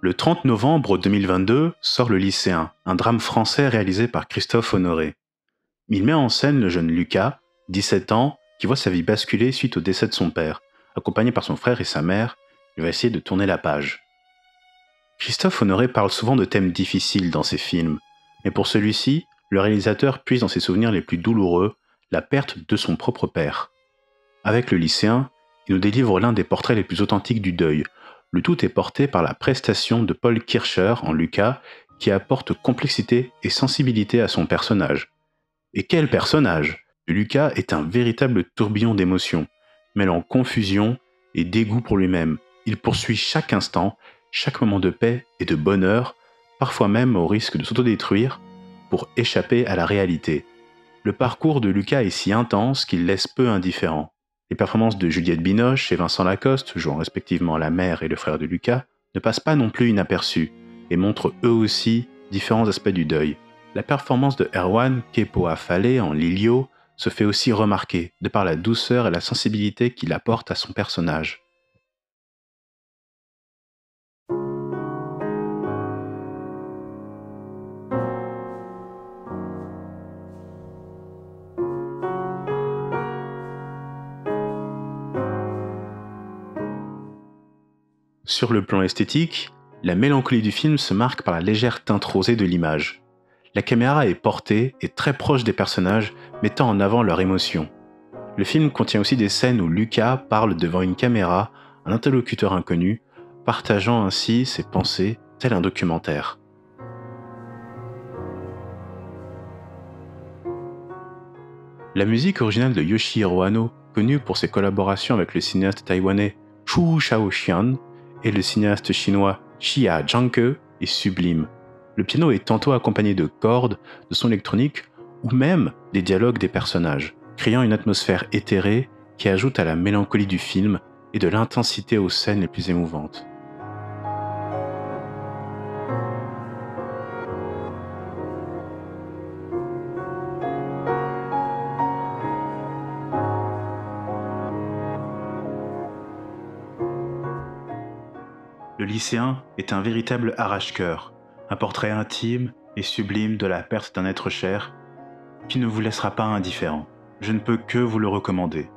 Le 30 novembre 2022 sort Le Lycéen, un drame français réalisé par Christophe Honoré. Il met en scène le jeune Lucas, 17 ans, qui voit sa vie basculer suite au décès de son père. Accompagné par son frère et sa mère, il va essayer de tourner la page. Christophe Honoré parle souvent de thèmes difficiles dans ses films, mais pour celui-ci, le réalisateur puise dans ses souvenirs les plus douloureux, la perte de son propre père. Avec Le Lycéen, il nous délivre l'un des portraits les plus authentiques du deuil. Le tout est porté par la prestation de Paul Kircher en Lucas, qui apporte complexité et sensibilité à son personnage. Et quel personnage! Lucas est un véritable tourbillon d'émotions, mêlant confusion et dégoût pour lui-même. Il poursuit chaque instant, chaque moment de paix et de bonheur, parfois même au risque de s'autodétruire, pour échapper à la réalité. Le parcours de Lucas est si intense qu'il laisse peu indifférent. Les performances de Juliette Binoche et Vincent Lacoste, jouant respectivement la mère et le frère de Lucas, ne passent pas non plus inaperçus et montrent eux aussi différents aspects du deuil. La performance de Erwan Kepo-Afale en Lilio se fait aussi remarquer, de par la douceur et la sensibilité qu'il apporte à son personnage. Sur le plan esthétique, la mélancolie du film se marque par la légère teinte rosée de l'image. La caméra est portée et très proche des personnages, mettant en avant leurs émotions. Le film contient aussi des scènes où Lucas parle devant une caméra, un interlocuteur inconnu, partageant ainsi ses pensées, tel un documentaire. La musique originale de Yoshihiro Hanno, connu pour ses collaborations avec le cinéaste taïwanais Zhu Shaoxian et le cinéaste chinois Xia Zhangke, est sublime. Le piano est tantôt accompagné de cordes, de sons électroniques ou même des dialogues des personnages, créant une atmosphère éthérée qui ajoute à la mélancolie du film et de l'intensité aux scènes les plus émouvantes. Le lycéen est un véritable arrache-cœur, un portrait intime et sublime de la perte d'un être cher qui ne vous laissera pas indifférent. Je ne peux que vous le recommander.